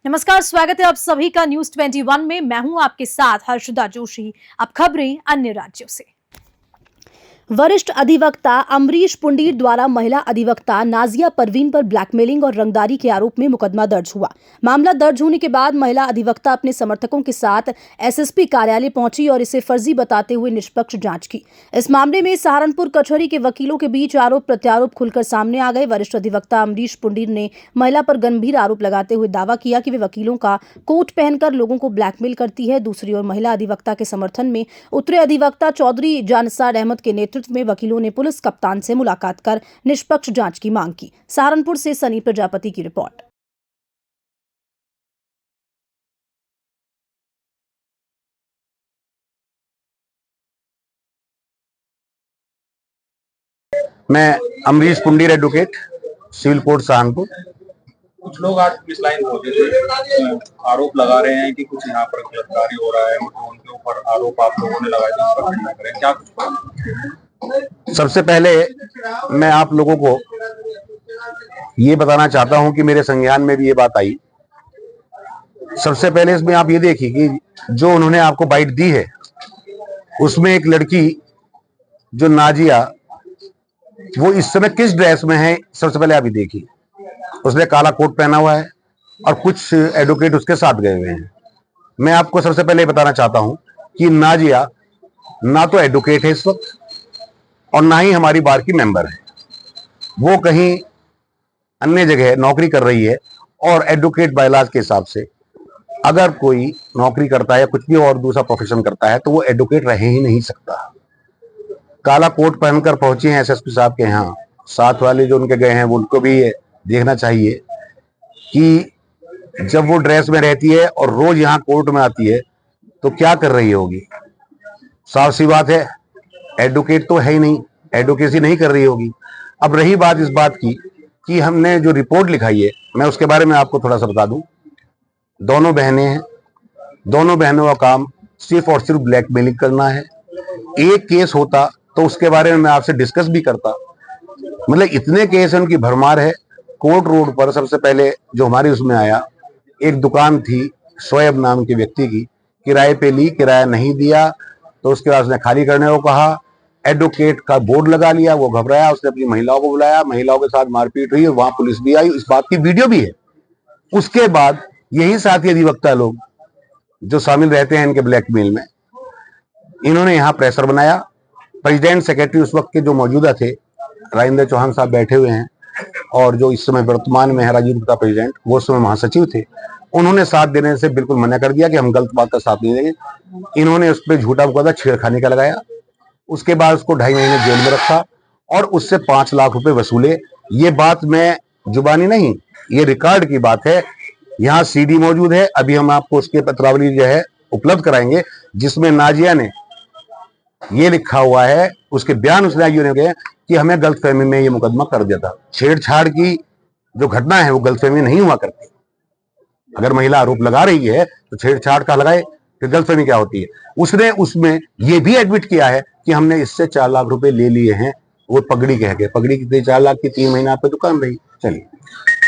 नमस्कार, स्वागत है आप सभी का न्यूज 21 में। मैं हूं आपके साथ हर्षदा जोशी। अब खबरें अन्य राज्यों से। वरिष्ठ अधिवक्ता अमरीश पुंडीर द्वारा महिला अधिवक्ता नाजिया परवीन पर ब्लैकमेलिंग और रंगदारी के आरोप में मुकदमा दर्ज हुआ। मामला दर्ज होने के बाद महिला अधिवक्ता अपने समर्थकों के साथ एसएसपी कार्यालय पहुंची और इसे फर्जी बताते हुए निष्पक्ष जांच की। इस मामले में सहारनपुर कचहरी के वकीलों के बीच आरोप प्रत्यारोप खुलकर सामने आ गए। वरिष्ठ अधिवक्ता अमरीश पुंडीर ने महिला पर गंभीर आरोप लगाते हुए दावा किया कि वे वकीलों का कोट पहनकर लोगों को ब्लैकमेल करती है। दूसरी ओर महिला अधिवक्ता के समर्थन में उतरे अधिवक्ता चौधरी जानसार अहमद के नेतृत्व में वकीलों ने पुलिस कप्तान से मुलाकात कर निष्पक्ष जांच की मांग की। सहारनपुर से सनी प्रजापति की रिपोर्ट। मैं Amrish Pundir advocate, civil court Saharanpur. कुछ लोग आज पुलिस लाइन पहुंचे थे, आरोप लगा रहे हैं कि कुछ यहाँ पर गिरफ्तारी हो रहा है, उनके ऊपर आरोप आप लोगों ने लगाए थे, उस पर खंडन करें क्या कुछ? सबसे पहले मैं आप लोगों को ये बताना चाहता हूं कि मेरे संज्ञान में भी ये बात आई। सबसे पहले इसमें आप ये देखिए कि जो उन्होंने आपको बाइट दी है उसमें एक लड़की जो नाजिया, वो इस समय किस ड्रेस में है सबसे पहले आप ये देखिए। उसने काला कोट पहना हुआ है और कुछ एडवोकेट उसके साथ गए हुए हैं। मैं आपको सबसे पहले बताना चाहता हूं कि नाजिया ना तो एडवोकेट है इस वक्त और ना ही हमारी बार की मेंबर है। वो कहीं अन्य जगह नौकरी कर रही है और एडवोकेट बायलाज के हिसाब से अगर कोई नौकरी करता है या कुछ भी और दूसरा प्रोफेशन करता है तो वो एडवोकेट रह ही नहीं सकता। काला कोट पहनकर पहुंचे हैं एसएसपी साहब के यहाँ। साथ वाले जो उनके गए हैं उनको भी ये देखना चाहिए कि जब वो ड्रेस में रहती है और रोज यहाँ कोर्ट में आती है तो क्या कर रही होगी। साफ सी बात है, एडवोकेट तो है ही नहीं, एडवोकेसी नहीं कर रही होगी। अब रही बात इस बात की कि हमने जो रिपोर्ट लिखाई है, मैं उसके बारे में आपको थोड़ा सा बता दूं। दोनों बहनें हैं, दोनों बहनों का काम सिर्फ और सिर्फ ब्लैकमेलिंग करना है। एक केस होता तो उसके बारे में मैं आपसे डिस्कस भी करता। मतलब इतने केस उनकी भरमार है। कोर्ट रोड पर सबसे पहले जो हमारी उसमें आया, एक दुकान थी शोएब नाम के व्यक्ति की, किराए पे ली, किराया नहीं दिया तो उसके बाद उसने खाली करने को कहा। एडवोकेट का बोर्ड लगा लिया, वो घबराया, उसने अपनी महिलाओं को बुलाया, महिलाओं के साथ मारपीट हुई, वहां पुलिस भी आई, इस बात की वीडियो भी है। उसके बाद यही साथी अधिवक्ता लोग जो शामिल रहते हैं इनके ब्लैकमेल में, इन्होंने यहाँ प्रेशर बनाया। प्रेसिडेंट सेक्रेटरी उस वक्त के जो मौजूदा थे राजेंद्र चौहान साहब बैठे हुए हैं और जो इस समय वर्तमान में है राजीव गुप्ता प्रेसिडेंट, वो उस समय महासचिव थे, उन्होंने साथ देने से बिल्कुल मना कर दिया कि हम गलत बात का साथ नहीं देंगे। इन्होंने उस पर झूठा मुकदमा छेड़खानी का लगाया। उसके बाद उसको 2.5 महीने जेल में रखा और उससे 5 लाख रुपए वसूले। ये बात मैं जुबानी नहीं, ये रिकॉर्ड की बात है। यहाँ सीडी मौजूद है, अभी हम आपको उसके पत्रावली जो है उपलब्ध कराएंगे, जिसमें नाजिया ने ये लिखा हुआ है, उसके बयान उसने गए कि हमें गलतफहमी में ये मुकदमा कर दिया था। छेड़छाड़ की जो घटना है वो गलतफहमी नहीं हुआ करती। अगर महिला आरोप लगा रही है तो छेड़छाड़ का लगाए, फिर गलतफहमी क्या होती है। उसने उसमें ये भी एडमिट किया है कि हमने इससे 4 लाख रुपए ले लिए हैं, वो पगड़ी कह के। पगड़ी कितनी? 4 लाख की 3 महीना पे दुकान रही। चलिए,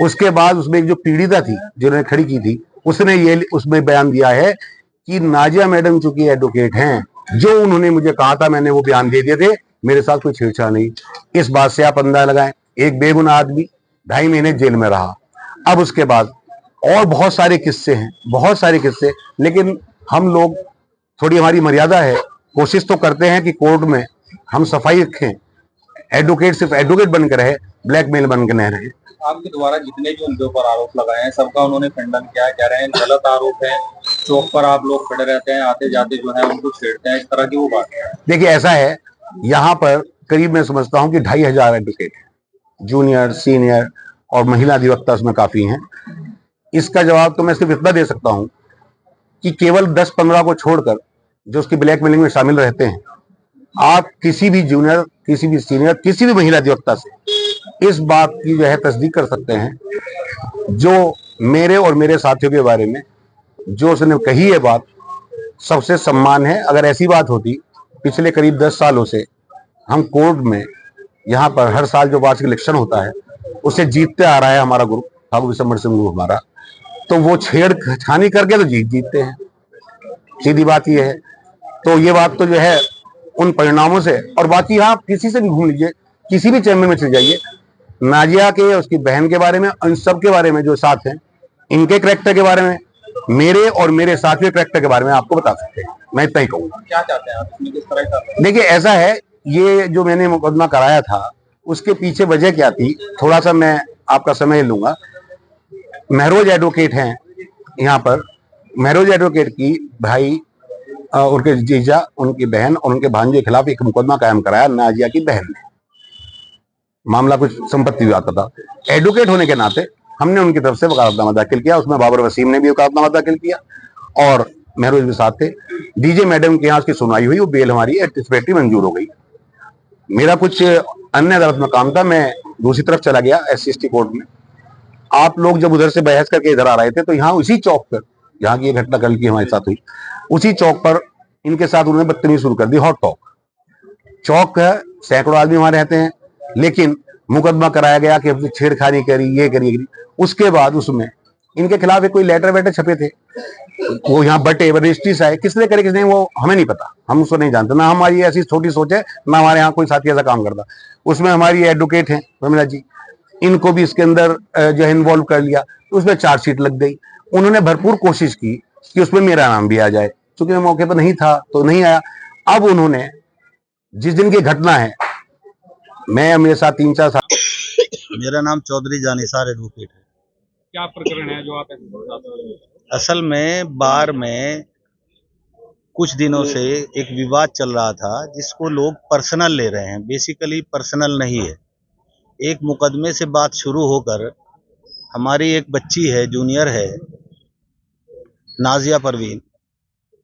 उसके बाद उसमें एक जो पीड़िता थी जिन्होंने खड़ी की थी, उसने ये उसमें बयान दिया है कि नाजिया मैडम चूंकि एडवोकेट हैं, जो उन्होंने मुझे कहा था मैंने वो बयान दे दिए थे, मेरे साथ कोई छेड़छाड़ नहीं। इस बात से आप अंदाजा लगाएं, एक बेगुनाह आदमी 2.5 महीने जेल में रहा। अब उसके बाद और बहुत सारे किस्से हैं, बहुत सारे किस्से, लेकिन हम लोग, थोड़ी हमारी मर्यादा है, कोशिश तो करते हैं कि कोर्ट में हम सफाई रखें। एडवोकेट सिर्फ एडवोकेट बनकर रहे, ब्लैकमेल बनकर नहीं रहे। आपके द्वारा जितने भी उनके ऊपर आरोप लगाए हैं सबका उन्होंने खंडन किया है, कह रहे हैं गलत आरोप है, चौक पर आप लोग खड़े रहते हैं, आते जाते जो है उनको छेड़ते हैं, इस तरह की वो बात है। देखिए ऐसा है, यहाँ पर करीब मैं समझता हूँ कि 2,500 एडवोकेट हैं, जूनियर, सीनियर और महिला अधिवक्ता उसमें काफी हैं। इसका जवाब तो मैं सिर्फ इतना दे सकता हूँ कि केवल 10-15 को छोड़कर जो उसकी ब्लैकमेलिंग में शामिल रहते हैं, आप किसी भी जूनियर, किसी भी सीनियर, किसी भी महिला अधिवक्ता से इस बात की जो है तस्दीक कर सकते हैं। जो मेरे और मेरे साथियों के बारे में जो उसने कही है बात, सबसे सम्मान है। अगर ऐसी बात होती, पिछले करीब 10 सालों से हम कोर्ट में यहाँ पर हर साल जो वार्षिक इलेक्शन होता है उसे जीतते आ रहा है हमारा ग्रुप, फागू विशंबर सिंह ग्रुप हमारा, तो वो छेड़खानी करके तो जीतते हैं, सीधी बात ये है। तो ये बात तो जो है उन परिणामों से, और बाकी आप किसी से भी घूम लीजिए, किसी भी चैम्बर में चले जाइए, नाजिया के, उसकी बहन के बारे में, इन सब के बारे में जो साथ हैं, इनके करैक्टर के बारे में, मेरे और मेरे साथी के करैक्टर के बारे में आपको बता सकते हैं। मैं इतना ही कहूँगा। क्या चाहते हैं आप इसमें, किस तरह का? देखिए ऐसा है, ये जो मैंने मुकदमा कराया था उसके पीछे वजह क्या थी, थोड़ा सा मैं आपका समय लूंगा। महरोज एडवोकेट हैं यहाँ पर, महरोज एडवोकेट की भाई, उनके जीजा, उनकी बहन और उनके भांजे के खिलाफ एक मुकदमा कायम कराया नाजिया की बहन ने। मामला कुछ संपत्ति विवाद का था। एडवोकेट होने के नाते हमने उनकी तरफ से वकालतनामा दाखिल किया, उसमें बाबर वसीम ने भी वकालतनामा दाखिल किया और महरोज भी साथ थे। डीजे मैडम के यहाँ उसकी सुनवाई हुई, वो बेल हमारी एंटिसिपेटरी मंजूर हो गई। मेरा कुछ अन्य अदालत में काम था, मैं दूसरी तरफ चला गया SC कोर्ट में। आप लोग जब उधर से बहस करके इधर आ रहे थे तो यहाँ उसी चौक पर, जहाँ की ये घटना कल की हमारे साथ हुई, उसी चौक पर इनके साथ उन्होंने बदतमीजी शुरू कर दी। हॉट टॉक चौक है, सैकड़ों आदमी वहां रहते हैं, लेकिन मुकदमा कराया गया कि हमने छेड़खानी करी, ये करी। उसके बाद उसमें इनके खिलाफ एक कोई लेटर वेटर छपे थे, वो यहाँ बटे रजिस्ट्री से आए, किसने करे किसने वो हमें नहीं पता, हम उसको नहीं जानते, ना हमारी ऐसी छोटी सोच है, ना हमारे यहाँ कोई साथी ऐसा काम करता। उसमें हमारी एडवोकेट हैं रमीला जी, इनको भी इसके अंदर जो है इन्वॉल्व कर लिया, उसमें चार्जशीट लग गई। उन्होंने भरपूर कोशिश की कि उसमें मेरा नाम भी आ जाए, क्योंकि मैं मौके पर नहीं था तो नहीं आया। अब उन्होंने, जिस दिन की घटना है, मैं मेरे साथ 3-4 साल। मेरा नाम चौधरी जानिसार एडवोकेट है। क्या प्रकरण है जो आप ऐसे बताते हैं? असल में बार में कुछ दिनों से एक विवाद चल रहा था जिसको लोग पर्सनल ले रहे हैं। बेसिकली पर्सनल नहीं है। एक मुकदमे से बात शुरू होकर हमारी एक बच्ची है, जूनियर है, नाजिया परवीन,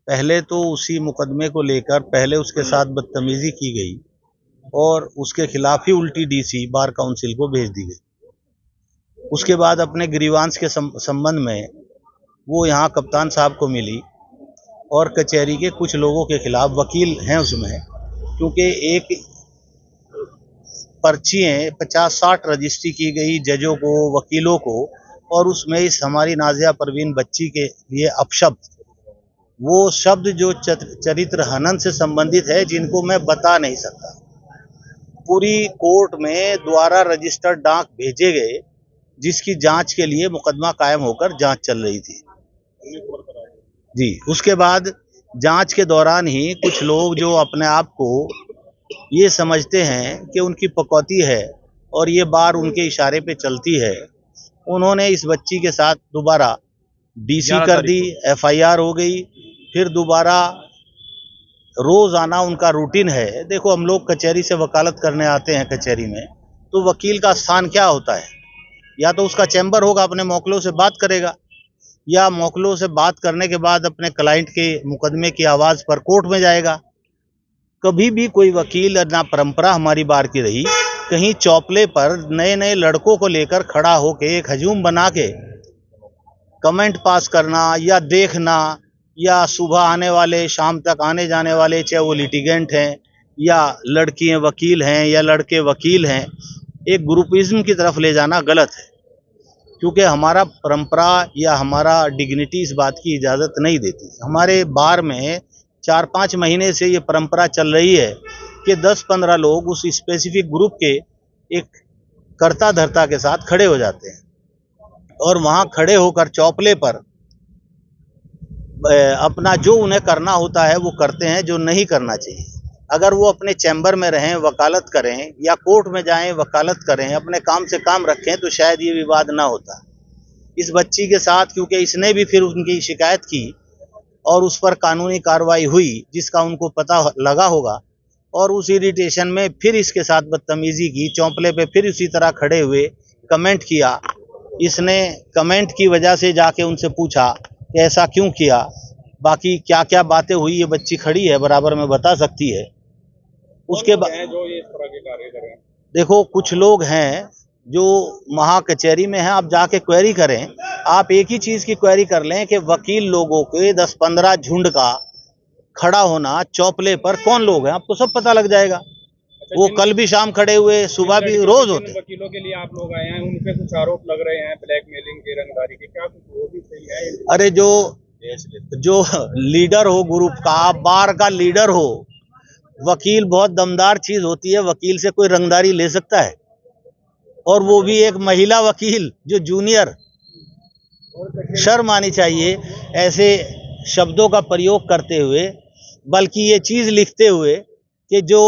पहले तो उसी मुकदमे को लेकर पहले उसके साथ बदतमीजी की गई और उसके खिलाफ ही उल्टी DC बार काउंसिल को भेज दी गई। उसके बाद अपने ग्रीवांस के संबंध में वो यहाँ कप्तान साहब को मिली और कचहरी के कुछ लोगों के खिलाफ, वकील हैं उसमें, क्योंकि एक पर्ची 50-60 रजिस्ट्री की गई जजों को, वकीलों को, और उसमें इस हमारी नाजिया परवीन बच्ची के लिए अपशब्द, वो शब्द जो चरित्र हनन से संबंधित है, जिनको मैं बता नहीं सकता। पूरी कोर्ट में द्वारा रजिस्टर्ड डाक भेजे गए, जिसकी जांच के लिए मुकदमा कायम होकर जांच चल रही थी जी। उसके बाद जांच के दौरान ही कुछ लोग जो अपने आप को ये समझते हैं कि उनकी पकौती है और ये बार उनके इशारे पे चलती है, उन्होंने इस बच्ची के साथ दोबारा DC कर दी, FIR हो गई। फिर दोबारा रोजाना उनका रूटीन है। देखो, हम लोग कचहरी से वकालत करने आते हैं कचहरी में, तो वकील का स्थान क्या होता है? या तो उसका चैम्बर होगा, अपने मौकलों से बात करेगा, या मौकलों से बात करने के बाद अपने क्लाइंट के मुकदमे की आवाज़ पर कोर्ट में जाएगा। कभी भी कोई वकील, ना परंपरा हमारी बार की रही, कहीं चौपले पर नए नए लड़कों को लेकर खड़ा होके एक हजूम बना के कमेंट पास करना या देखना, या सुबह आने वाले शाम तक आने जाने वाले, चाहे वो लिटिगेंट हैं या लड़कियां वकील हैं या लड़के वकील हैं, एक ग्रुपिज्म की तरफ ले जाना गलत है। क्योंकि हमारा परंपरा या हमारा डिग्निटी इस बात की इजाज़त नहीं देती। हमारे बार में 4-5 महीने से ये परंपरा चल रही है कि 10-15 लोग उस स्पेसिफिक ग्रुप के एक कर्ता धर्ता के साथ खड़े हो जाते हैं और वहाँ खड़े होकर चौपले पर अपना जो उन्हें करना होता है वो करते हैं, जो नहीं करना चाहिए। अगर वो अपने चैम्बर में रहें, वकालत करें, या कोर्ट में जाएं, वकालत करें, अपने काम से काम रखें, तो शायद ये विवाद ना होता। इस बच्ची के साथ क्योंकि इसने भी फिर उनकी शिकायत की और उस पर कानूनी कार्रवाई हुई, जिसका उनको पता लगा होगा, और उस इरिटेशन में फिर इसके साथ बदतमीजी की, चौंपले पे फिर उसी तरह खड़े हुए कमेंट किया। इसने कमेंट की वजह से जाके उनसे पूछा कि ऐसा क्यों किया। बाकी क्या क्या बातें हुई, ये बच्ची खड़ी है, बराबर में बता सकती है। उसके बाद जो ये इस तरह के कार्य कर रहे हैं, देखो, कुछ लोग हैं जो महा कचहरी में हैं, आप जाके क्वेरी करें। आप एक ही चीज़ की क्वेरी कर लें कि वकील लोगों के 10-15 झुंड का खड़ा होना चौपले पर, कौन लोग हैं, आपको सब पता लग जाएगा। वो कल भी शाम खड़े हुए, सुबह भी, रोज होते। वकीलों के लिए आप लोग आए हैं, उन पे कुछ आरोप लग रहे हैं ब्लैकमेलिंग के, रंगदारी के, क्या कुछ वो भी सही है? अरे जो लीडर हो ग्रुप का, बार का लीडर हो, वकील बहुत दमदार चीज होती है। वकील से कोई रंगदारी ले सकता है, और वो भी एक महिला वकील जो जूनियर। शर्म आनी चाहिए ऐसे शब्दों का प्रयोग करते हुए, बल्कि ये चीज लिखते हुए कि जो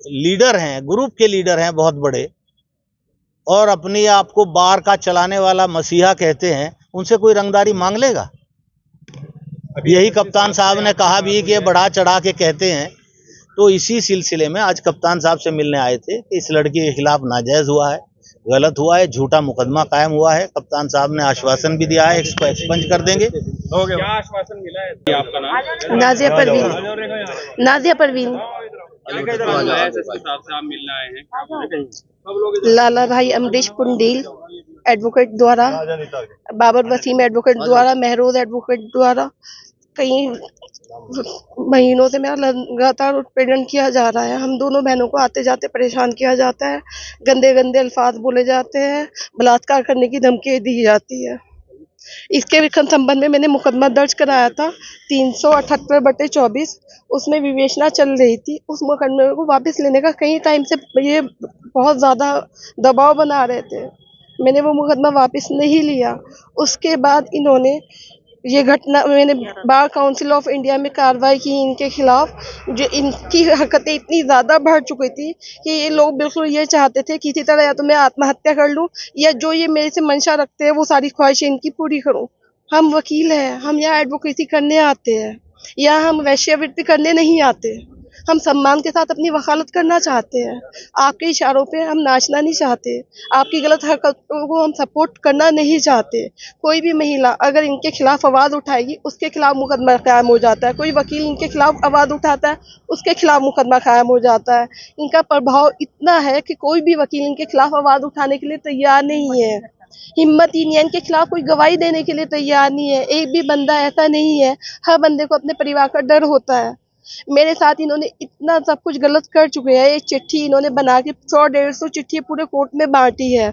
लीडर हैं, ग्रुप के लीडर हैं बहुत बड़े, और अपने आप को बार का चलाने वाला मसीहा कहते हैं, उनसे कोई रंगदारी मांग लेगा? यही कप्तान साहब ने कहा भी कि ये बढ़ा चढ़ा के कहते हैं। तो इसी सिलसिले में आज कप्तान साहब से मिलने आए थे कि इस लड़की के खिलाफ नाजायज हुआ है, गलत हुआ है, झूठा मुकदमा कायम हुआ है। कप्तान साहब ने आश्वासन भी दिया है, इसको एक्सपंज कर देंगे। क्या आश्वासन मिला है? आपका नाम? नाजिया परवीन। नाजिया परवीन। साहब मिलने आए हैं, लाला भाई अमरीश पुंडील एडवोकेट द्वारा, बाबर वसीम एडवोकेट द्वारा, महरोज एडवोकेट द्वारा कई महीनों से मेरा लगातार उत्पीड़न किया जा रहा है। हम दोनों बहनों को आते जाते परेशान किया जाता है, गंदे गंदे अल्फाज बोले जाते हैं, बलात्कार करने की धमकी दी जाती है। इसके संबंध में मैंने मुकदमा दर्ज कराया था 378/24। उसमें विवेचना चल रही थी। उस मुकदमे को वापस लेने का कई टाइम से ये बहुत ज़्यादा दबाव बना रहे थे। मैंने वो मुकदमा वापस नहीं लिया। उसके बाद इन्होंने ये घटना, मैंने बार काउंसिल ऑफ इंडिया में कार्रवाई की इनके खिलाफ। जो इनकी हरकतें इतनी ज़्यादा बढ़ चुकी थी कि ये लोग बिल्कुल ये चाहते थे किसी तरह या तो मैं आत्महत्या कर लूं, या जो ये मेरे से मंशा रखते हैं वो सारी ख्वाहिशें इनकी पूरी करूं। हम वकील हैं, हम यहाँ एडवोकेसी करने आते हैं, या हम वेश्यावृत्ति करने नहीं आते। हम सम्मान के साथ अपनी वकालत करना चाहते हैं। आपके इशारों पे हम नाचना नहीं चाहते, आपकी गलत हरकतों को हम सपोर्ट करना नहीं चाहते। कोई भी महिला अगर इनके खिलाफ आवाज़ उठाएगी, उसके खिलाफ मुकदमा कायम हो जाता है। कोई वकील इनके खिलाफ आवाज़ उठाता है, उसके खिलाफ मुकदमा कायम हो जाता है। इनका प्रभाव इतना है कि कोई भी वकील इनके खिलाफ आवाज़ उठाने के लिए तैयार नहीं है। हिम्मत ही नहीं है, इनके खिलाफ कोई गवाही देने के लिए तैयार नहीं है। एक भी बंदा ऐसा नहीं है, हर बंदे को अपने परिवार का डर होता है। मेरे साथ इन्होंने इतना सब कुछ गलत कर चुके हैं। एक चिट्ठी इन्होंने बना के 100-150 चिट्ठी पूरे कोर्ट में बांटी है,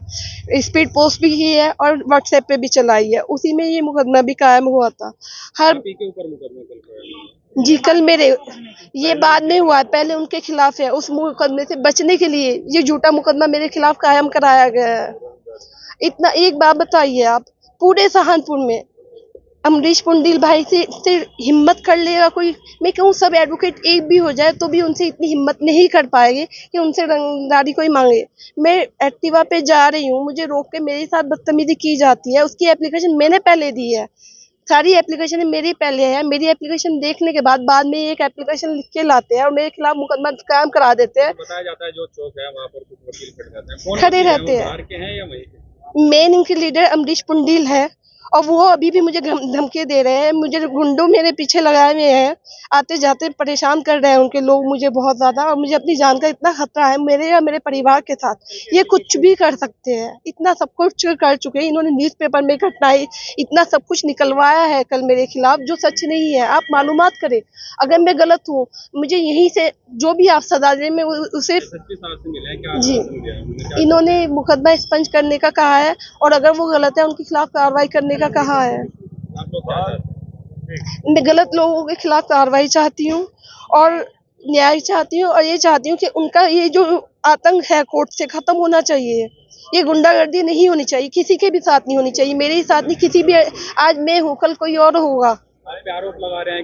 स्पीड पोस्ट भी की है और व्हाट्सएप पे भी चलाई है। उसी में ये मुकदमा भी कायम हुआ था। हर के ऊपर मुकदमा जी कल मेरे, ये बाद में हुआ है, पहले उनके खिलाफ है। उस मुकदमे से बचने के लिए ये झूठा मुकदमा मेरे खिलाफ कायम कराया गया है। इतना एक बात बताइए आप, पूरे सहारनपुर में अमरीश पुंडील भाई से हिम्मत कर लेगा कोई? मैं कहूँ सब एडवोकेट एक भी हो जाए तो भी उनसे इतनी हिम्मत नहीं कर पाएंगे कि उनसे रंगदारी कोई मांगे। मैं एक्टिवा पे जा रही हूँ, मुझे रोक के मेरे साथ बदतमीजी की जाती है। उसकी एप्लीकेशन मैंने पहले दी है, सारी एप्लीकेशन मेरी पहले है। मेरी एप्लीकेशन देखने के बाद में एक एप्लीकेशन लिख के लाते हैं और मेरे खिलाफ मुकदमा कायम करा देते हैं। बताया जाता है जो चौक है वहाँ पर कुछ वकील खड़े रहते हैं। बाहर के हैं या वहीं के? मेन इनके लीडर अमरीश पुंडील है, और वो अभी भी मुझे धमकी दे रहे हैं। मुझे गुंडों मेरे पीछे लगाए हुए हैं, आते जाते परेशान कर रहे हैं उनके लोग मुझे बहुत ज़्यादा, और मुझे अपनी जान का इतना खतरा है मेरे या मेरे परिवार के साथ। ये कुछ भी कर सकते हैं, इतना सब कुछ कर चुके हैं इन्होंने। न्यूज़पेपर में घटनाएं इतना सब कुछ निकलवाया है कल मेरे खिलाफ, जो सच नहीं है। आप मालूमात करें, अगर मैं गलत हूँ मुझे यहीं से जो भी आप सजा दें मैं उसे जी। इन्होंने मुकदमा एक्सपंज करने का कहा है, और अगर वो गलत है उनके खिलाफ कार्रवाई करने का कहा है। मैं गलत लोगों के खिलाफ कार्रवाई चाहती हूँ और न्याय चाहती हूँ, और ये चाहती हूँ कि उनका ये जो आतंक है कोर्ट से खत्म होना चाहिए। ये गुंडागर्दी नहीं होनी चाहिए, किसी के भी साथ नहीं होनी चाहिए, मेरे ही साथ नहीं, किसी भी। आज मैं हूँ, कल कोई और होगा। आरोप लगा रहे हैं